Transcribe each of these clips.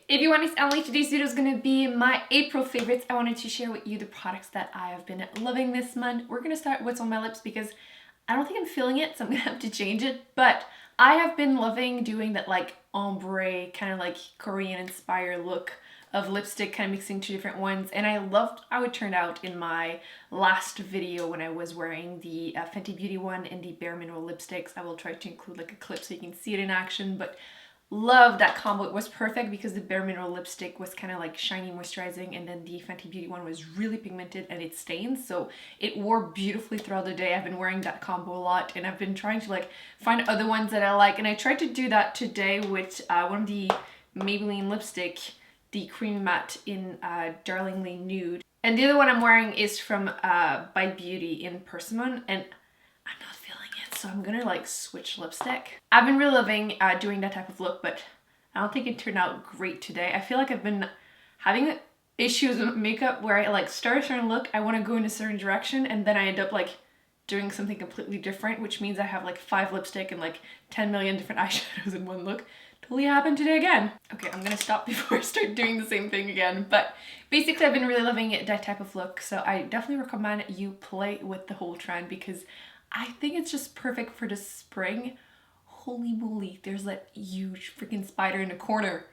Everyone, it's Emily. Today's video is going to be my April favorites. I wanted to share with you the products that I have been loving this month. We're going to start with what's on my lips because I don't think I'm feeling it, so I'm going to have to change it. But I have been loving doing that like ombre, kind of like Korean inspired look of lipstick, kind of mixing two different ones. And I loved how it turned out in my last video when I was wearing the Fenty Beauty one and the BareMinerals lipsticks. I will try to include like a clip so you can see it in action, but love that combo. It was perfect because the BareMinerals lipstick was kind of like shiny moisturizing, and then the Fenty Beauty one was really pigmented and it stains, so it wore beautifully throughout the day. I've been wearing that combo a lot, and I've been trying to like find other ones that I like, and I tried to do that today with one of the Maybelline lipstick, the Creamy Matte in Darlingly Nude, and the other one I'm wearing is from by Beauty in Persimmon, and I'm not feeling it, so I'm gonna like switch lipstick. I've been really loving doing that type of look, but I don't think it turned out great today. I feel like I've been having issues with makeup where I like start a certain look, I want to go in a certain direction, and then I end up like doing something completely different, which means I have like 5 lipstick and like 10 million different eyeshadows in one look. Totally happened today again. Okay, I'm gonna stop before I start doing the same thing again, but basically I've been really loving that type of look, so I definitely recommend you play with the whole trend because I think it's just perfect for the spring. Holy moly, there's that huge freaking spider in the corner.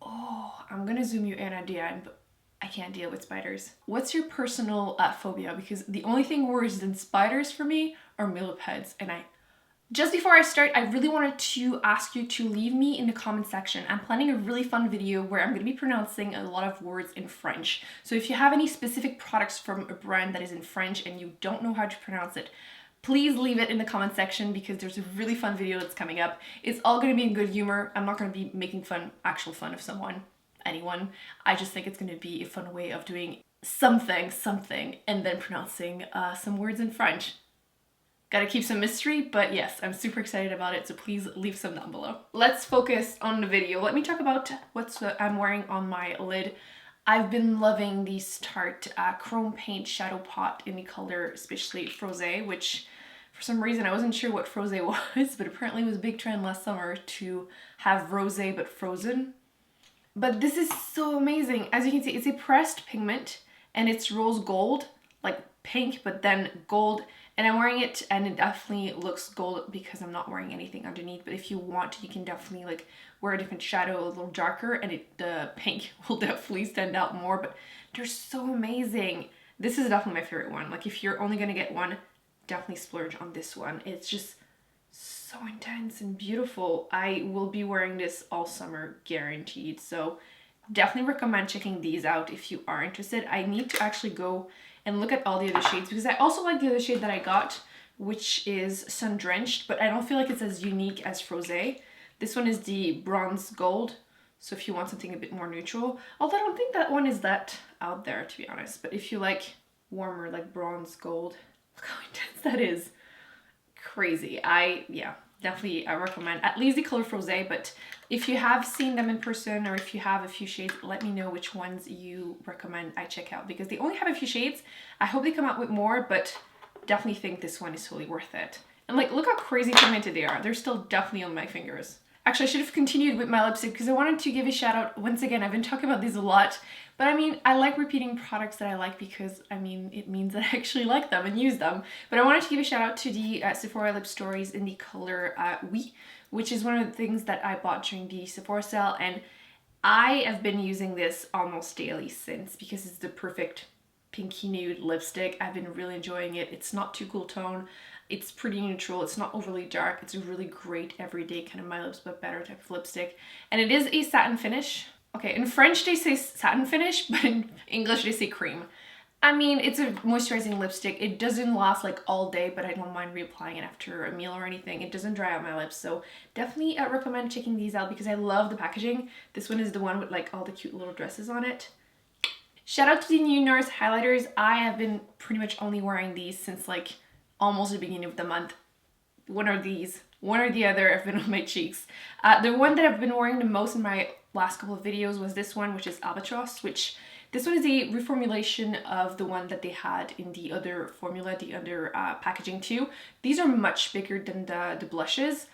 Oh, I'm gonna zoom you in, Adrian, but I can't deal with spiders. What's your personal phobia? Because the only thing worse than spiders for me are millipedes, and just before I start, I really wanted to ask you to leave me in the comment section. I'm planning a really fun video where I'm going to be pronouncing a lot of words in French. So if you have any specific products from a brand that is in French and you don't know how to pronounce it, please leave it in the comment section because there's a really fun video that's coming up. It's all going to be in good humor. I'm not going to be making actual fun of anyone. I just think it's going to be a fun way of doing something, and then pronouncing some words in French. Gotta keep some mystery, but yes, I'm super excited about it, so please leave some down below. Let's focus on the video. Let me talk about what I'm wearing on my lid. I've been loving these Tarte Chrome Paint Shadow Pot in the color, especially Frosé, which for some reason I wasn't sure what Frosé was, but apparently it was a big trend last summer to have rosé but frozen. But this is so amazing. As you can see, it's a pressed pigment, and it's rose gold, like pink, but then gold. And I'm wearing it, and it definitely looks gold because I'm not wearing anything underneath. But if you want, you can definitely like wear a different shadow, a little darker, and the pink will definitely stand out more. But they're so amazing. This is definitely my favorite one. Like if you're only gonna get one, definitely splurge on this one. It's just so intense and beautiful. I will be wearing this all summer, guaranteed. So definitely recommend checking these out if you are interested. I need to actually go and look at all the other shades because I also like the other shade that I got, which is Sun Drenched, but I don't feel like it's as unique as Frosé. This one is the Bronze Gold, so if you want something a bit more neutral, although I don't think that one is that out there, to be honest, but if you like warmer, like Bronze Gold, look how intense that is. Crazy. Yeah, definitely I recommend at least the color Frosé, but if you have seen them in person or if you have a few shades, let me know which ones you recommend I check out because they only have a few shades. I hope they come out with more, but definitely think this one is totally worth it. And like, look how crazy pigmented they are. They're still definitely on my fingers. Actually, I should have continued with my lipstick because I wanted to give a shout out. Once again, I've been talking about these a lot, but I mean, I like repeating products that I like because, I mean, it means that I actually like them and use them. But I wanted to give a shout out to the Sephora LipStories in the color Oui, which is one of the things that I bought during the Sephora sale, and I have been using this almost daily since because it's the perfect pinky nude lipstick. I've been really enjoying it. It's not too cool tone. It's pretty neutral. It's not overly dark. It's a really great everyday kind of my lips but better type of lipstick. And it is a satin finish. Okay, in French they say satin finish, but in English they say cream. I mean, it's a moisturizing lipstick. It doesn't last like all day, but I don't mind reapplying it after a meal or anything. It doesn't dry out my lips, so definitely recommend checking these out because I love the packaging. This one is the one with like all the cute little dresses on it. Shout out to the new Nars Highlighters. I have been pretty much only wearing these since like almost the beginning of the month. One or the other have been on my cheeks. The one that I've been wearing the most in my last couple of videos was this one, which is Albatross, which this one is a reformulation of the one that they had in the other formula, the other packaging too. These are much bigger than the blushes.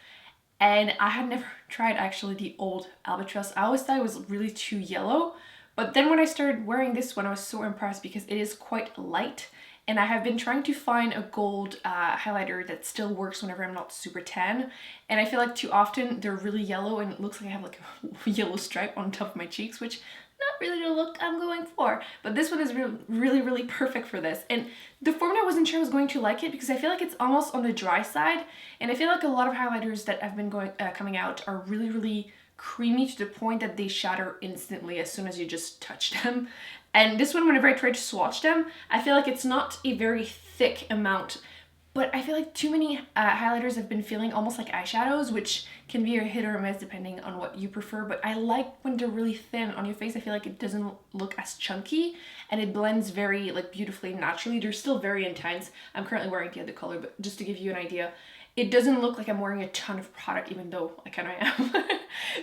And I had never tried actually the old Albatross. I always thought it was really too yellow. But then when I started wearing this one, I was so impressed because it is quite light. And I have been trying to find a gold highlighter that still works whenever I'm not super tan. And I feel like too often they're really yellow and it looks like I have like a yellow stripe on top of my cheeks, which not really the look I'm going for. But this one is really perfect for this. And the formula I wasn't sure I was going to like it because I feel like it's almost on the dry side. And I feel like a lot of highlighters that have been coming out are really creamy to the point that they shatter instantly as soon as you just touch them. And this one, whenever I try to swatch them, I feel like it's not a very thick amount, but I feel like too many highlighters have been feeling almost like eyeshadows, which can be a hit or a miss depending on what you prefer. But I like when they're really thin on your face. I feel like it doesn't look as chunky and it blends very like beautifully naturally. They're still very intense. I'm currently wearing the other color, but just to give you an idea, it doesn't look like I'm wearing a ton of product, even though I kind of am.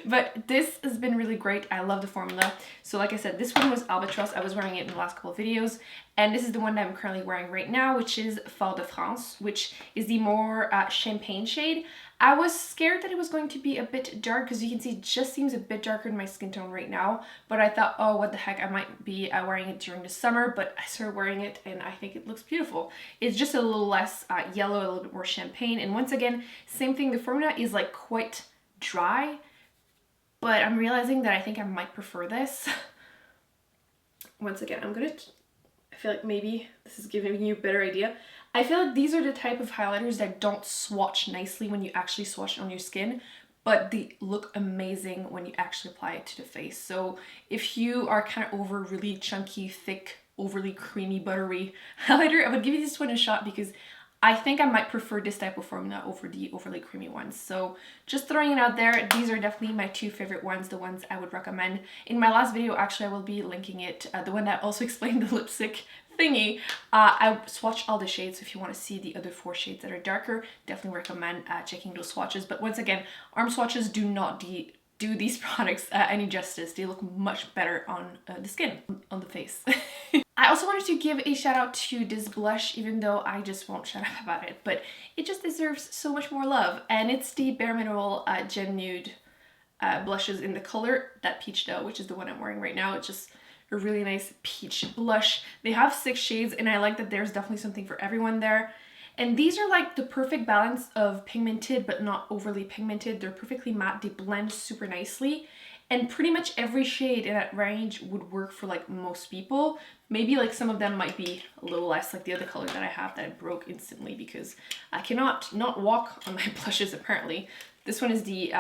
But this has been really great. I love the formula. So like I said, this one was Albatross. I was wearing it in the last couple of videos. And this is the one that I'm currently wearing right now, which is Fort de France, which is the more champagne shade. I was scared that it was going to be a bit dark because you can see it just seems a bit darker in my skin tone right now. But I thought, oh, what the heck, I might be wearing it during the summer, but I started wearing it and I think it looks beautiful. It's just a little less yellow, a little bit more champagne. And once again, same thing, the formula is like quite dry, but I'm realizing that I think I might prefer this. Once again, I feel like maybe this is giving you a better idea. I feel like these are the type of highlighters that don't swatch nicely when you actually swatch it on your skin, but they look amazing when you actually apply it to the face. So if you are kind of over really chunky, thick, overly creamy, buttery highlighter, I would give you this one a shot because I think I might prefer this type of formula over the overly creamy ones. So just throwing it out there, these are definitely my two favorite ones, the ones I would recommend. In my last video, actually, I will be linking it, the one that also explained the lipstick thingy. I swatched all the shades, so if you want to see the other 4 shades that are darker, definitely recommend checking those swatches. But once again, arm swatches do not do these products any justice. They look much better on the skin, on the face. I also wanted to give a shout out to this blush, even though I just won't shut up about it, but it just deserves so much more love. And it's the BareMinerals Gen Nude blushes in the color that Peach Dough, which is the one I'm wearing right now. It's just a really nice peach blush. They have 6 shades and I like that there's definitely something for everyone there. And these are like the perfect balance of pigmented but not overly pigmented. They're perfectly matte, they blend super nicely. And pretty much every shade in that range would work for like most people. Maybe like some of them might be a little less, like the other color that I have that broke instantly because I cannot not walk on my blushes apparently. This one is the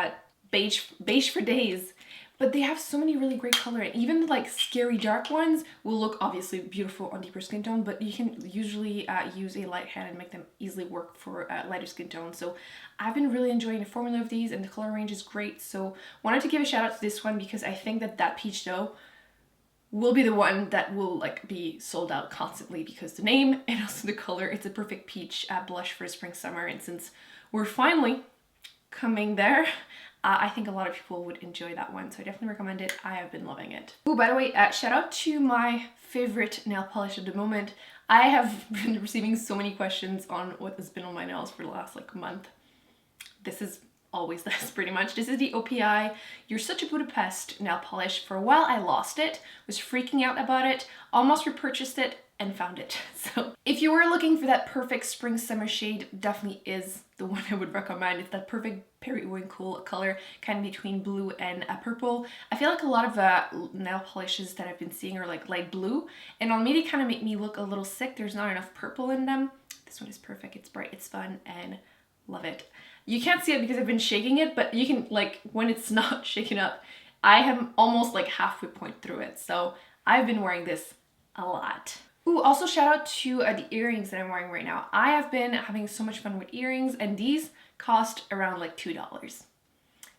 beige for days. But they have so many really great color, and even the like scary dark ones will look obviously beautiful on deeper skin tone, but you can usually use a light hand and make them easily work for lighter skin tone. So I've been really enjoying the formula of these and the color range is great. So wanted to give a shout out to this one because I think that Peach Dough will be the one that will like be sold out constantly because the name and also the color, it's a perfect peach blush for spring summer. And since we're finally coming there, I think a lot of people would enjoy that one, so I definitely recommend it. I have been loving it. Oh, by the way, shout out to my favorite nail polish at the moment. I have been receiving so many questions on what has been on my nails for the last like month. This is always this pretty much. This is the OPI You're Such a Budapest nail polish. For a while I lost it, was freaking out about it, almost repurchased it, and found it. So if you were looking for that perfect spring summer shade, definitely is the one I would recommend. It's that perfect periwinkle color, kind of between blue and purple. I feel like a lot of nail polishes that I've been seeing are like light blue, and on me they kind of make me look a little sick. There's not enough purple in them. This one is perfect. It's bright, it's fun, and love it. You can't see it because I've been shaking it, but you can, like, when it's not shaken up, I am almost like halfway point through it. So I've been wearing this a lot. Ooh, also shout out to the earrings that I'm wearing right now. I have been having so much fun with earrings, and these cost around like $2.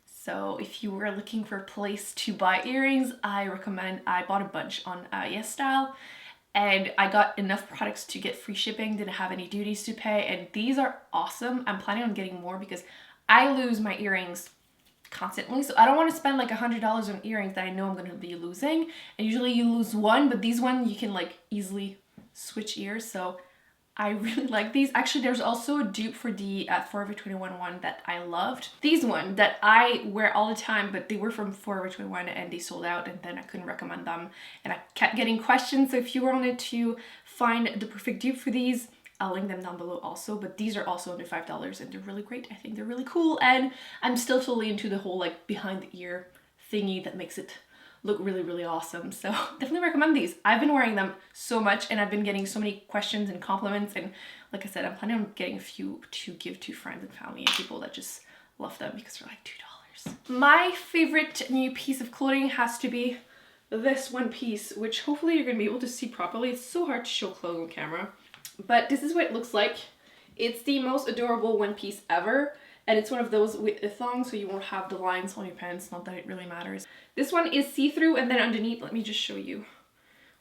So if you were looking for a place to buy earrings, I recommend, I bought a bunch on YesStyle, and I got enough products to get free shipping, didn't have any duties to pay, and these are awesome. I'm planning on getting more because I lose my earrings constantly, so I don't want to spend like $100 on earrings that I know I'm going to be losing. And usually you lose one, but these one you can like easily switch ears, so I really like these. Actually, there's also a dupe for the Forever 21 one that I loved. These one that I wear all the time, but they were from Forever 21 and they sold out, and then I couldn't recommend them. And I kept getting questions, so if you wanted to find the perfect dupe for these, I'll link them down below also. But these are also under $5 and they're really great. I think they're really cool, and I'm still totally into the whole like behind the ear thingy that makes it look really, really awesome. So definitely recommend these. I've been wearing them so much and I've been getting so many questions and compliments, and like I said, I'm planning on getting a few to give to friends and family and people that just love them because they're like $2. My favorite new piece of clothing has to be this one piece, which hopefully you're gonna be able to see properly. It's so hard to show clothes on camera, but this is what it looks like. It's the most adorable one piece ever. And it's one of those with a thong, so you won't have the lines on your pants, not that it really matters. This one is see-through, and then underneath, let me just show you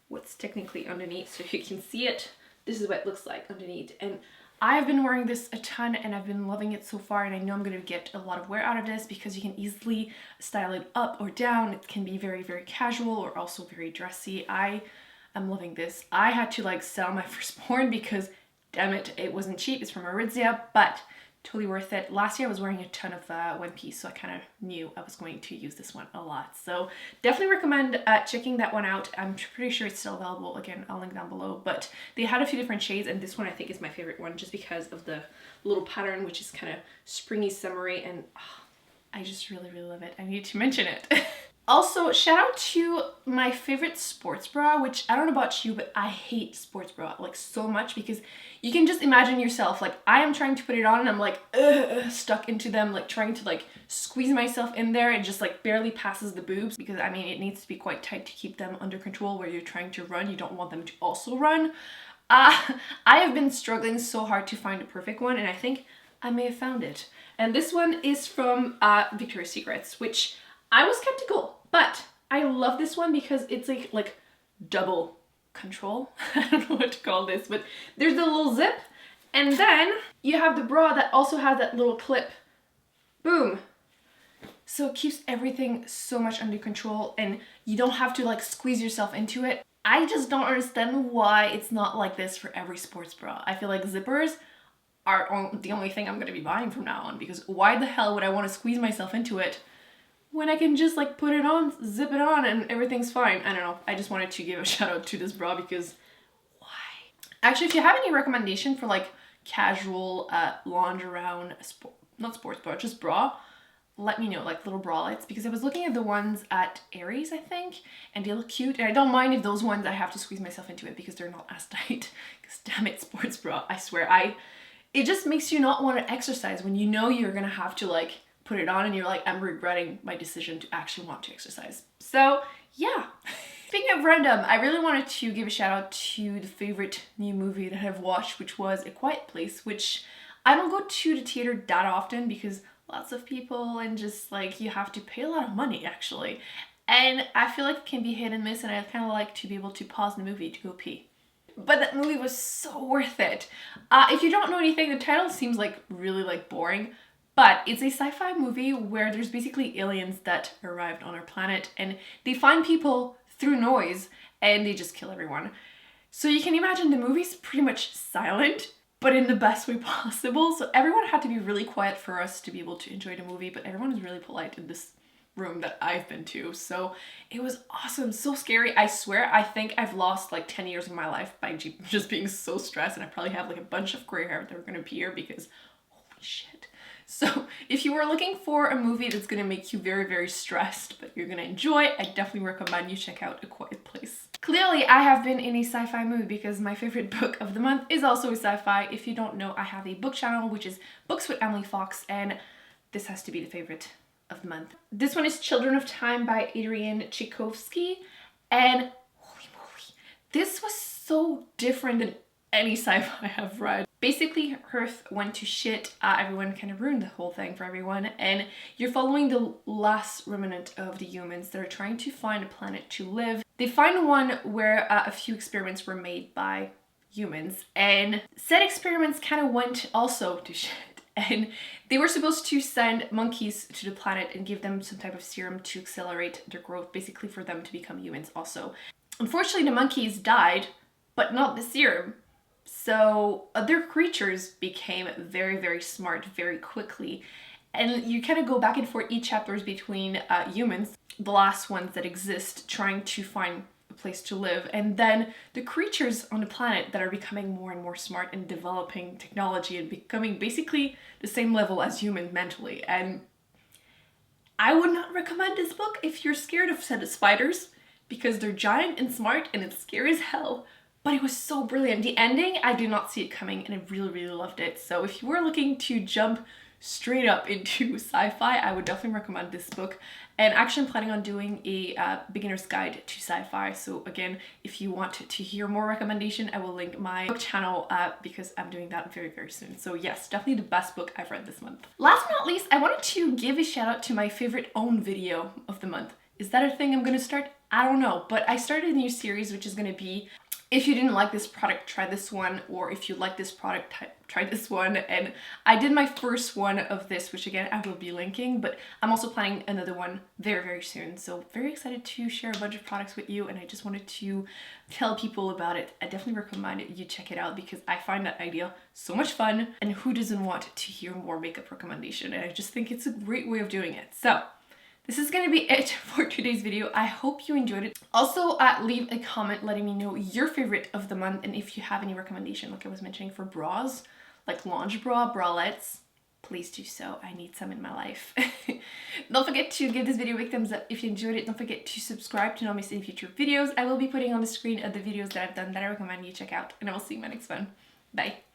what's technically underneath so you can see it. This is what it looks like underneath. And I've been wearing this a ton and I've been loving it so far, and I know I'm gonna get a lot of wear out of this because you can easily style it up or down. It can be very, very casual or also very dressy. I am loving this. I had to like sell my firstborn because damn it, it wasn't cheap. It's from Aritzia, but totally worth it. Last year I was wearing a ton of one piece, so I kind of knew I was going to use this one a lot. So definitely recommend checking that one out. I'm pretty sure it's still available. Again, I'll link down below, but they had a few different shades, and this one I think is my favorite one just because of the little pattern, which is kind of springy, summery, and I just really, really love it. I need to mention it. Also, shout out to my favorite sports bra, which I don't know about you, but I hate sports bra like so much because you can just imagine yourself, like I am trying to put it on and I'm like stuck into them, like trying to like squeeze myself in there. It just like barely passes the boobs because I mean it needs to be quite tight to keep them under control where you're trying to run. You don't want them to also run. I have been struggling so hard to find a perfect one, and I think I may have found it. And this one is from Victoria's Secrets, which I was skeptical, but I love this one because it's like double control. I don't know what to call this, but there's a little zip, and then you have the bra that also has that little clip. Boom. So it keeps everything so much under control and you don't have to like squeeze yourself into it. I just don't understand why it's not like this for every sports bra. I feel like zippers are the only thing I'm gonna be buying from now on, because why the hell would I want to squeeze myself into it when I can just like put it on, zip it on, and everything's fine. I don't know. I just wanted to give a shout out to this bra because why? Actually, if you have any recommendation for like casual lounge around, not sports bra, just bra, let me know, like little bralettes, because I was looking at the ones at Aries, I think, and they look cute. And I don't mind if those ones I have to squeeze myself into it because they're not as tight. Because damn it, sports bra, I swear, it just makes you not want to exercise when you know you're gonna have to like put it on and you're like, I'm regretting my decision to actually want to exercise. So yeah. Speaking of random, I really wanted to give a shout out to the favorite new movie that I've watched, which was A Quiet Place, which I don't go to the theater that often because lots of people and just like you have to pay a lot of money actually. And I feel like it can be hit and miss, and I kind of like to be able to pause the movie to go pee. But that movie was so worth it. If you don't know anything, the title seems like really like boring, but it's a sci-fi movie where there's basically aliens that arrived on our planet and they find people through noise and they just kill everyone. So you can imagine the movie's pretty much silent, but in the best way possible. So everyone had to be really quiet for us to be able to enjoy the movie, but everyone was really polite in this room that I've been to. So it was awesome, so scary. I swear, I think I've lost like 10 years of my life by just being so stressed, and I probably have like a bunch of gray hair that are gonna appear because holy shit. So if you were looking for a movie that's gonna make you very, very stressed, but you're gonna enjoy, I definitely recommend you check out A Quiet Place. Clearly, I have been in a sci-fi mood because my favorite book of the month is also a sci-fi. If you don't know, I have a book channel, which is Books with Emily Fox, and this has to be the favorite of the month. This one is Children of Time by Adrian Tchaikovsky, and holy moly, this was so different than any sci-fi I've read. Basically, Earth went to shit, everyone kind of ruined the whole thing for everyone, and you're following the last remnant of the humans that are trying to find a planet to live. They find one where a few experiments were made by humans, and said experiments kind of went also to shit. And they were supposed to send monkeys to the planet and give them some type of serum to accelerate their growth, basically for them to become humans also. Unfortunately, the monkeys died, but not the serum. So other creatures became very, very smart very quickly. And you kind of go back and forth each chapters between humans, the last ones that exist, trying to find a place to live, and then the creatures on the planet that are becoming more and more smart and developing technology and becoming basically the same level as humans mentally. And I would not recommend this book if you're scared of spiders, because they're giant and smart and it's scary as hell. But it was so brilliant. The ending, I did not see it coming and I really, really loved it. So if you were looking to jump straight up into sci-fi, I would definitely recommend this book. And actually I'm planning on doing a beginner's guide to sci-fi. So again, if you want to hear more recommendation, I will link my book channel because I'm doing that very, very soon. So yes, definitely the best book I've read this month. Last but not least, I wanted to give a shout out to my favorite own video of the month. Is that a thing I'm gonna start? I don't know, but I started a new series which is gonna be, if you didn't like this product, try this one, or if you like this product, try this one. And I did my first one of this, which again, I will be linking, but I'm also planning another one very, very soon. So very excited to share a bunch of products with you, and I just wanted to tell people about it. I definitely recommend it. You check it out because I find that idea so much fun, and who doesn't want to hear more makeup recommendation? And I just think it's a great way of doing it. So this is gonna be it for today's video. I hope you enjoyed it. Also, leave a comment letting me know your favorite of the month, and if you have any recommendation, like I was mentioning, for bras, like lingerie bra, bralettes, please do so. I need some in my life. Don't forget to give this video a big thumbs up if you enjoyed it. Don't forget to subscribe to not miss any future videos. I will be putting on the screen of the videos that I've done that I recommend you check out, and I will see you in my next one. Bye.